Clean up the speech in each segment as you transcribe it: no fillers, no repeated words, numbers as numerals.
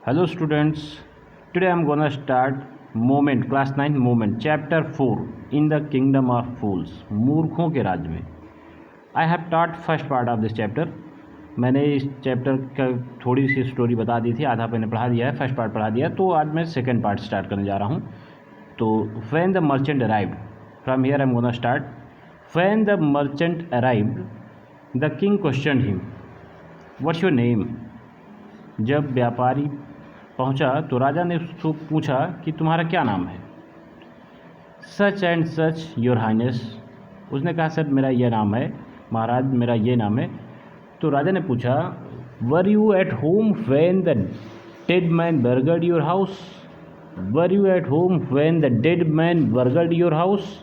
Hello students, today I am gonna start Moment class 9 Moment chapter 4 in the kingdom of fools मूर्खों के राज्य में। I have taught first part of this chapter। मैंने इस chapter का थोड़ी सी story बता दी थी, आधा मैंने पढ़ा दिया है, फर्स्ट पार्ट पढ़ा दिया, तो आज मैं सेकंड पार्ट स्टार्ट करने जा रहा हूँ। तो when the merchant arrived, from here I am gonna start। When the merchant arrived, the king questioned him, what's your name? जब व्यापारी पहुंचा तो राजा ने उसको पूछा कि तुम्हारा क्या नाम है। Such and such your highness, उसने कहा सर मेरा ये नाम है, महाराज मेरा ये नाम है। तो राजा ने पूछा were you at home when the dead man burgled your house, were you at home when the dead man burgled your house,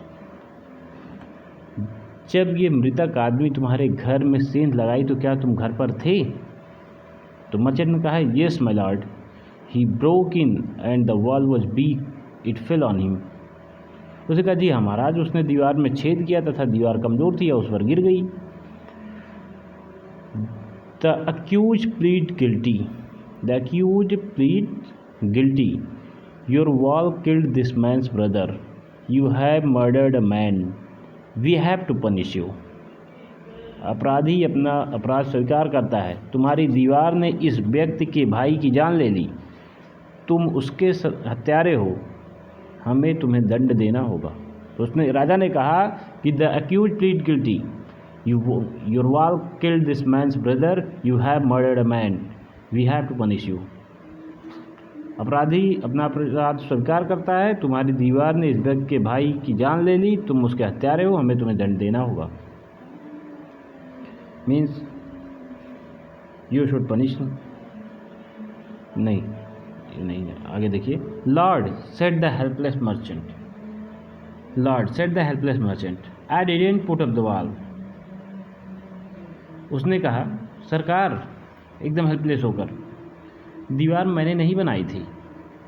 जब ये मृतक आदमी तुम्हारे घर में सेंध लगाई तो क्या तुम घर पर थे? तो मर्चेंट ने कहा yes my Lord, he broke in and the wall was weak, it fell on him. उसने कहा जी हाँ महाराज, उसने दीवार में छेद किया तथा दीवार कमज़ोर थी या उस पर गिर गई। The accused plead guilty, the accused plead guilty, your wall killed this man's brother, you have murdered a man, we have to punish you. अपराधी अपना अपराध स्वीकार करता है, तुम्हारी दीवार ने इस व्यक्ति के भाई की जान ले ली, तुम उसके हत्यारे हो, हमें तुम्हें दंड देना होगा। तो उसने राजा ने कहा कि the accused plead guilty, your wall killed this man's brother, you have murdered a man, we have to punish you. अपराधी अपना अपराध स्वीकार करता है, तुम्हारी दीवार ने इस व्यक्ति के भाई की जान ले ली, तुम उसके हत्यारे हो, हमें तुम्हें दंड देना होगा। Means you should punish. नहीं, आगे देखिए। Lord said the helpless merchant, Lord said the helpless merchant, I didn't put up the wall. उसने कहा सरकार एकदम हेल्पलेस होकर, दीवार मैंने नहीं बनाई थी,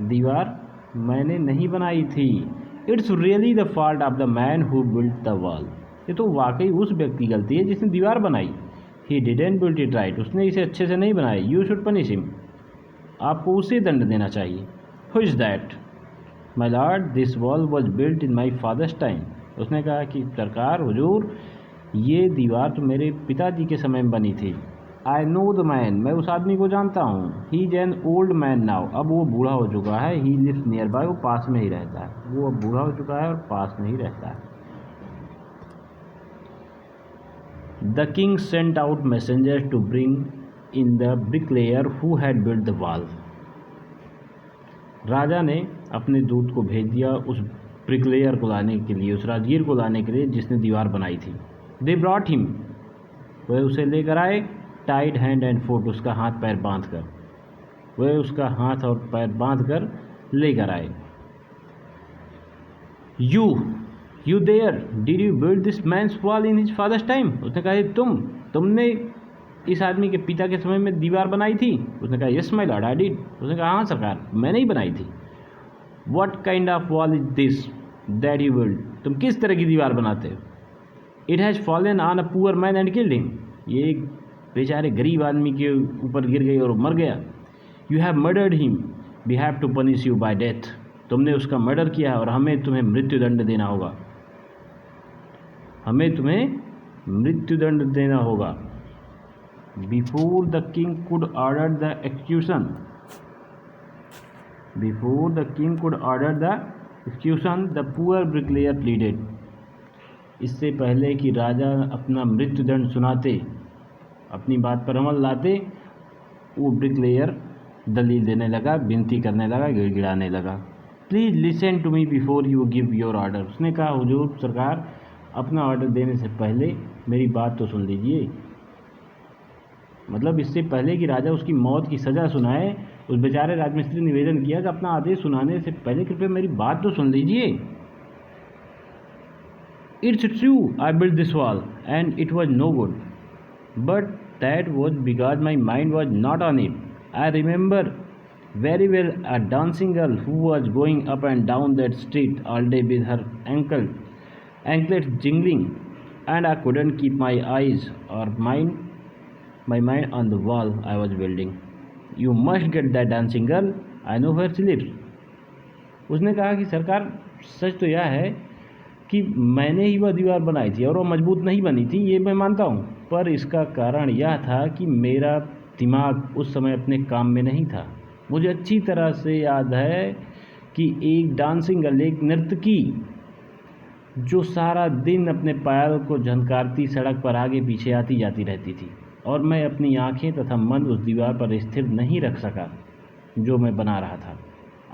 दीवार मैंने नहीं बनाई थी। It's really the fault of the man who built the wall, ये तो वाकई उस व्यक्ति की गलती है जिसने दीवार बनाई। He didn't built it right, उसने इसे अच्छे से नहीं बनाई। यू शुड पनिश हिम, आपको उसे दंड देना चाहिए। Who is that? My lord this wall was built in my father's time. उसने कहा कि सरकार हुजूर, ये दीवार तो मेरे पिताजी के समय में बनी थी। आई नो द मैन, मैं उस आदमी को जानता हूँ। He is an old man now, अब वो बूढ़ा हो चुका है। ही लिव्स नियर बाय, वो पास में ही रहता है, वो अब बूढ़ा हो चुका है और पास में ही रहता है। The king sent out messenger to bring in the bricklayer who had built the wall. राजा ने अपने दूत को भेज दिया उस ब्रिकलेयर को लाने के लिए, उस राजगीर को लाने के लिए जिसने दीवार बनाई थी। दे ब्रॉट हिम, वह उसे लेकर आए। टाइड हैंड एंड फुट, उसका हाथ पैर बांध कर, वह उसका हाथ और पैर बांध कर लेकर आए। You there, did you build this man's wall in his father's time? उसने कहा तुमने इस आदमी के पिता के समय में दीवार बनाई थी? उसने कहा yes my lord I did. उसने कहा हाँ सरकार, मैंने ही बनाई थी। What kind of wall is this that you build, तुम किस तरह की दीवार बनाते हो? It has fallen on a poor man and killed him, ये एक बेचारे गरीब आदमी के ऊपर गिर गई और मर गया। You have murdered him, we have to punish you by death, तुमने उसका मर्डर किया और हमें तुम्हें मृत्युदंड देना होगा, हमें तुम्हें मृत्युदंड देना होगा। Before the king could order the execution, before the king could order the execution the poor bricklayer pleaded. इससे पहले कि राजा अपना मृत्युदंड सुनाते, अपनी बात पर अमल लाते, वो ब्रिकलेयर दलील देने लगा, विनती करने लगा, गिड़गिड़ाने लगा। Please listen to me before you give your order. उसने कहा हुजूर सरकार, अपना ऑर्डर देने से पहले मेरी बात तो सुन लीजिए। मतलब इससे पहले कि राजा उसकी मौत की सज़ा सुनाए, उस बेचारे राजमिस्त्री ने निवेदन किया कि अपना आदेश सुनाने से पहले कृपया मेरी बात तो सुन लीजिए। It's true I built this wall and it was no good, but that was because my mind was not on it. I remember very well a dancing girl who was going up and down that street all day with her anklets jingling, and I couldn't keep my eyes or my mind on the wall I was building. You must get that dancing girl, I know where she lives. उसने कहा कि सरकार सच तो यह है कि मैंने ही वह दीवार बनाई थी और वो मजबूत नहीं बनी थी, ये मैं मानता हूँ, पर इसका कारण यह था कि मेरा दिमाग उस समय अपने काम में नहीं था। मुझे अच्छी तरह से याद है कि एक डांसिंग गर्ल, एक नर्तकी जो सारा दिन अपने पायल को झनकारती सड़क पर आगे पीछे आती जाती रहती थी, और मैं अपनी आंखें तथा मन उस दीवार पर स्थिर नहीं रख सका जो मैं बना रहा था।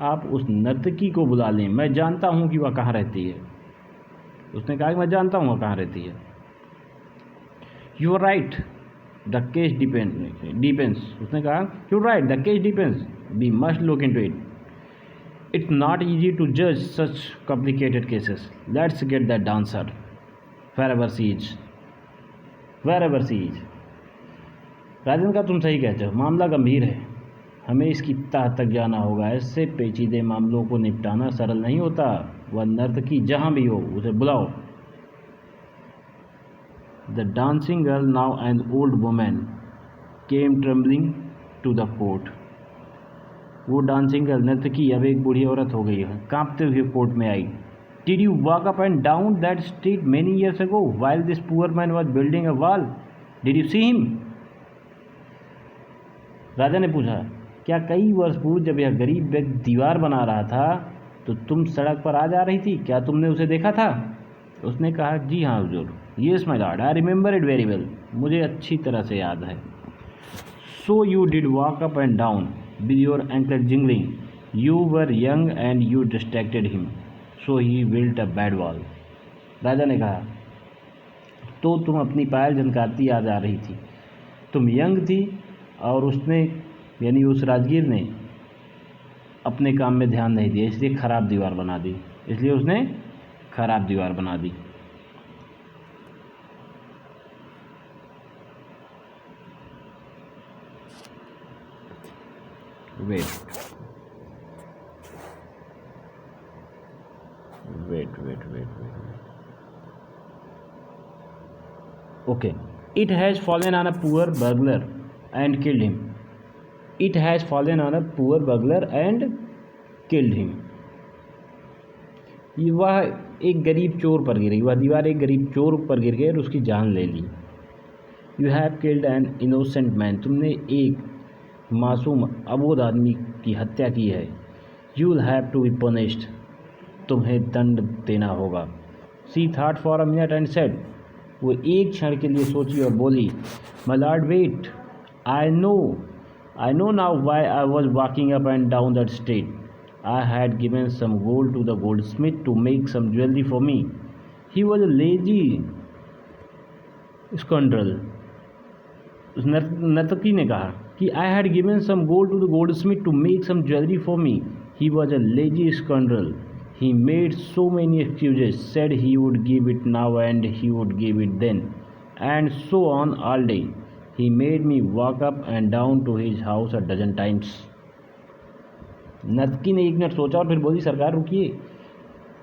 आप उस नर्तकी को बुला लें, मैं जानता हूँ कि वह कहाँ रहती है। उसने कहा कि मैं जानता हूँ वह कहाँ रहती है। You are right, the case depends. उसने कहा you are right, the case depends, we must look into it, it's not easy to जज such complicated cases, let's get that dancer wherever she is, wherever she is। राजन का तुम सही कहते हो, मामला गंभीर है, हमें इसकी तह तक जाना होगा। ऐसे पेचीदे मामलों को निपटाना सरल नहीं होता। वह नर्तकी जहाँ भी हो उसे बुलाओ। The dancing girl, now an old woman, came trembling to the court. वो डांसिंग गर्ल, नर्तकी, अब एक बूढ़ी औरत हो गई है, कांपते हुए कोर्ट में आई। Did you walk up and down that street many years ago while this poor man was building a wall, did you see him? राजा ने पूछा, क्या कई वर्ष पूर्व जब यह गरीब व्यक्ति दीवार बना रहा था तो तुम सड़क पर आ जा रही थी, क्या तुमने उसे देखा था? उसने कहा, जी हाँ हुजूर, yes my lord, I remember it very well, मुझे अच्छी तरह से याद है। So you did walk up and down with your ankle jingling, you were young and you distracted him, so he built a bad wall. राजा ने कहा, तो तुम अपनी पायल झनकारती आ जा रही थी, तुम यंग थी और उसने यानी उस राजगीर ने अपने काम में ध्यान नहीं दिया, इसलिए ख़राब दीवार बना दी, इसलिए उसने ख़राब दीवार बना दी। Wait okay, it has fallen on a poor burglar and killed him, it has fallen on a poor burglar and killed him. वह एक गरीब चोर पर गिरी, वह दीवार एक गरीब चोर पर गिर गई और उसकी जान ले ली। You have killed an innocent man, तुमने एक मासूम अबोध आदमी की हत्या की है। You will have to be punished, तुम्हें दंड देना होगा। She thought for a minute and said, वो एक क्षण के लिए सोची और बोली, my lord wait, I know now why I was walking up and down that street, I had given some gold to the goldsmith to make some jewelry for me. He was a lazy scoundrel. उस नर्तकी ने कहा कि I had given some gold to the goldsmith to make some jewelry for me. He was a lazy scoundrel. He made so many excuses, said he would give it now and he would give it then, and so on all day. He made me walk up and down to his house a dozen times. नर्तकी ने एक minute सोचा और फिर बोली, सरकार रुकिए,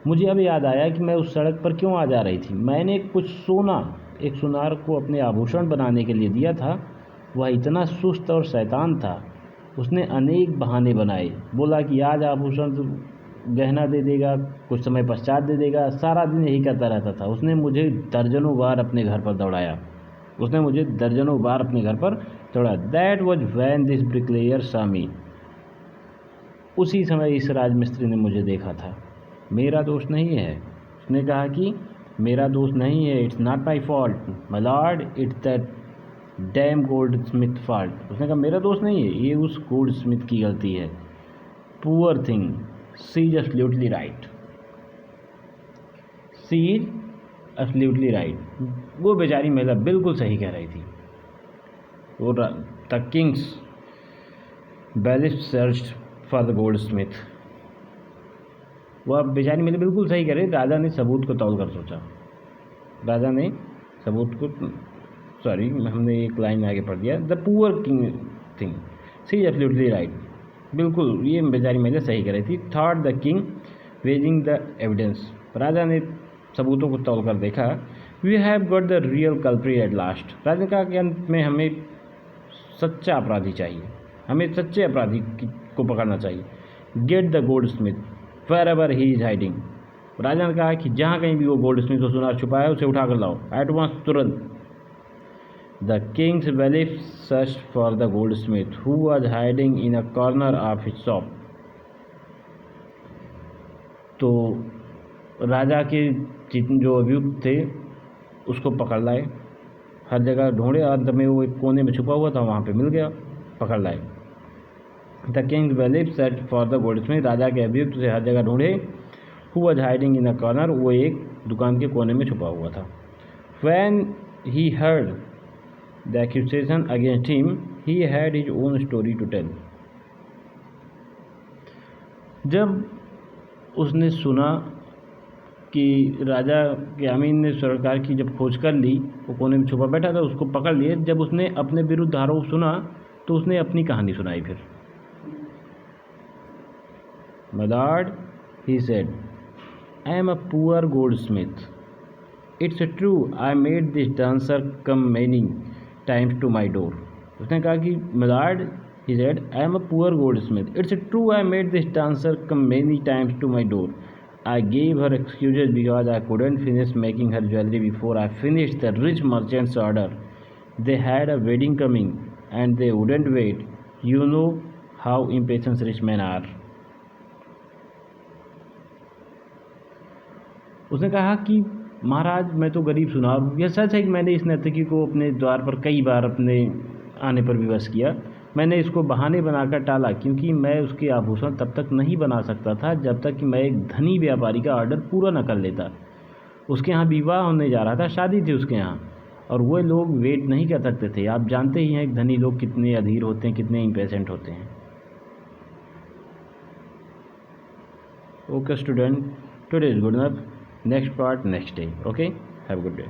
मुझे अब याद आया कि मैं उस सड़क पर क्यों आ जा रही थी। मैंने कुछ सोना एक सुनार को अपने आभूषण बनाने के लिए दिया था। वह इतना सुस्त और शैतान था, उसने अनेक बहाने बनाए। बोला कि आज आभूषण गहना दे देगा, कुछ समय पश्चात दे देगा, सारा दिन यही करता रहता था। उसने मुझे दर्जनों बार अपने घर पर दौड़ाया, that was when this bricklayer saw me, उसी समय इस राजमिस्त्री ने मुझे देखा था। मेरा दोष नहीं है, उसने कहा कि मेरा दोष नहीं है, it's not my fault my Lord, it's that dam gold Smith fault. उसने कहा मेरा दोष नहीं है, ये उस गोल्ड स्मिथ की गलती है। Poor thing, she is absolutely right, she is absolutely right. वो बेचारी महिला बिल्कुल सही कह रही थी। वो the king's bailiff searched for the goldsmith, वह बेचारी मेरे बिल्कुल सही कह रही। राजा ने सबूत को तौल कर सोचा, राजा ने सबूत को, सॉरी हमने एक लाइन आगे पढ़ दिया, the poor king thing, she is absolutely right, बिल्कुल ये बेचारी महिला सही कह रही थी। Thought the king weighing the evidence, राजा ने सबूतों को तौल कर देखा। We have got the real culprit at last, राजा ने कहा कि अंत में हमें सच्चा अपराधी चाहिए। हमें सच्चे अपराधी को पकड़ना चाहिए। Get the goldsmith wherever he is hiding. राजा ने कहा कि जहाँ कहीं भी वो गोल्ड स्मिथ को सुनार छुपा है उसे उठा कर लाओ, एट वंस, तुरंत। The king's bailiff search for the goldsmith who was hiding in a corner of his shop. तो राजा के जितने जो अभियुक्त थे उसको पकड़ लाए, हर जगह ढूंढे, अंत में वो एक कोने में छुपा हुआ था, वहाँ पे मिल गया, पकड़ लाए। The king's bailiff search for the goldsmith, राजा के अभियुक्त से हर जगह ढूंढे। Who was hiding in a corner, वो एक दुकान के कोने में छुपा हुआ था। When he heard the accusation against him, he had his own story to tell. जब उसने सुना कि राजा के अमीन ने सरकार की जब खोज कर ली, वो कोने में छुपा बैठा था, उसको पकड़ लिए। जब उसने अपने विरुद्ध आरोप सुना तो उसने अपनी कहानी सुनाई। फिर My lord, he said, I am a poor goldsmith. It's true, I made this dancer come many times to my door. उसने कहा कि My lord, he said, I am a poor goldsmith. It's true, I made this dancer come many times to my door. I gave her excuses because I couldn't finish making her jewelry before I finished the rich merchant's order. They had a wedding coming and they wouldn't wait. You know how impatient rich men are. उसने कहा कि महाराज, मैं तो गरीब सुनार हूँ। यह सच है कि मैंने इस नर्तकी को अपने द्वार पर कई बार अपने आने पर विवश किया। मैंने इसको बहाने बनाकर टाला क्योंकि मैं उसके आभूषण तब तक नहीं बना सकता था जब तक कि मैं एक धनी व्यापारी का ऑर्डर पूरा न कर लेता। उसके यहाँ विवाह होने जा रहा था, शादी थी उसके यहाँ, और वो लोग वेट नहीं कर सकते थे। आप जानते ही हैं धनी लोग कितने अधीर होते हैं, कितने इम्पेशेंट होते हैं। Okay student, today is good enough. Next part next day. Okay, have a good day.